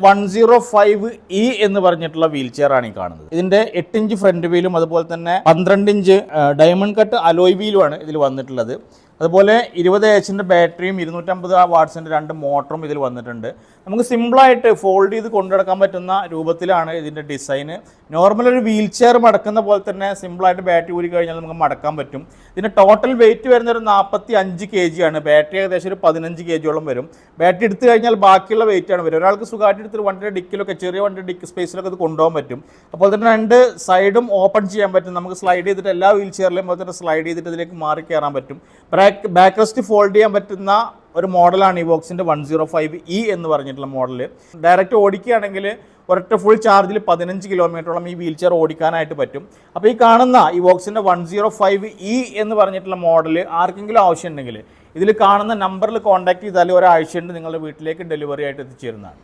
105E എന്ന് പറഞ്ഞിട്ടുള്ള wheel chair ആണ് ഈ കാണുന്നത്. ഇതിന്റെ 8 ഇഞ്ച് ഫ്രണ്ട് വീലും അതുപോലെ തന്നെ 12 ഇഞ്ച് ഡയമണ്ട് കട്ട് അലോയ് വീലുമാണ് ഇതിൽ വന്നിട്ടുള്ളത്. അതുപോലെ 20 എച്ചിൻ്റെ ബാറ്ററിയും 250 വാട്ട്സിൻ്റെ 2 മോട്ടറും ഇതിൽ വന്നിട്ടുണ്ട്. നമുക്ക് സിമ്പിളായിട്ട് ഫോൾഡ് ചെയ്ത് കൊണ്ടുനടക്കാൻ പറ്റുന്ന രൂപത്തിലാണ് ഇതിൻ്റെ ഡിസൈന്. നോർമൽ ഒരു വീൽ ചെയർ മടക്കുന്ന പോലെ തന്നെ സിമ്പിളായിട്ട് ബാറ്ററി ഊരി കഴിഞ്ഞാൽ നമുക്ക് മടക്കാൻ പറ്റും. ഇതിൻ്റെ ടോട്ടൽ വെയിറ്റ് വരുന്ന ഒരു 45 kg ആണ്. ബാറ്ററി ഏകദേശം ഒരു 15 kg വരും. ബാറ്ററി എടുത്തു കഴിഞ്ഞാൽ ബാക്കിയുള്ള വെയിറ്റ് ആണ് വരും. ഒരാൾക്ക് സുഖമായിട്ട് എടുത്തിട്ട് വണ്ടിയുടെ ഡിക്കിലൊക്കെ ചെറിയ വണ്ടിയുടെ ഡിക്ക് സ്പേസിലൊക്കെ ഇത് കൊണ്ടുപോകാൻ പറ്റും. അപ്പോൾ തന്നെ 2 സൈഡും ഓപ്പൺ ചെയ്യാൻ പറ്റും. നമുക്ക് സ്ലൈഡ് ചെയ്തിട്ട് എല്ലാ വീൽ ചെയറിലെയും പോലെ തന്നെ സ്ലൈഡ് ചെയ്തിട്ട് ഇതിലേക്ക് മാറി കയറാൻ പറ്റും. ബാക്ക് റെസ്റ്റ് ഫോൾഡ് ചെയ്യാൻ പറ്റുന്ന ഒരു മോഡലാണ് ഇവോക്സിൻ്റെ 105E എന്ന് പറഞ്ഞിട്ടുള്ള മോഡൽ. ഡയറക്റ്റ് ഓടിക്കുകയാണെങ്കിൽ ഒരൊറ്റ ഫുൾ ചാർജിൽ 15 കിലോമീറ്ററോളം ഈ വീൽ ചെയർ ഓടിക്കാനായിട്ട് പറ്റും. അപ്പോൾ ഈ കാണുന്ന ഇവോക്സിൻ്റെ 105E എന്ന് പറഞ്ഞിട്ടുള്ള മോഡൽ ആർക്കെങ്കിലും ആവശ്യമുണ്ടെങ്കിൽ ഇതിൽ കാണുന്ന നമ്പറിൽ കോൺടാക്ട് ചെയ്താൽ ഒരാഴ്ച കൊണ്ട് നിങ്ങളുടെ വീട്ടിലേക്ക് ഡെലിവറി ആയിട്ട് എത്തിച്ചേരുന്നതാണ്.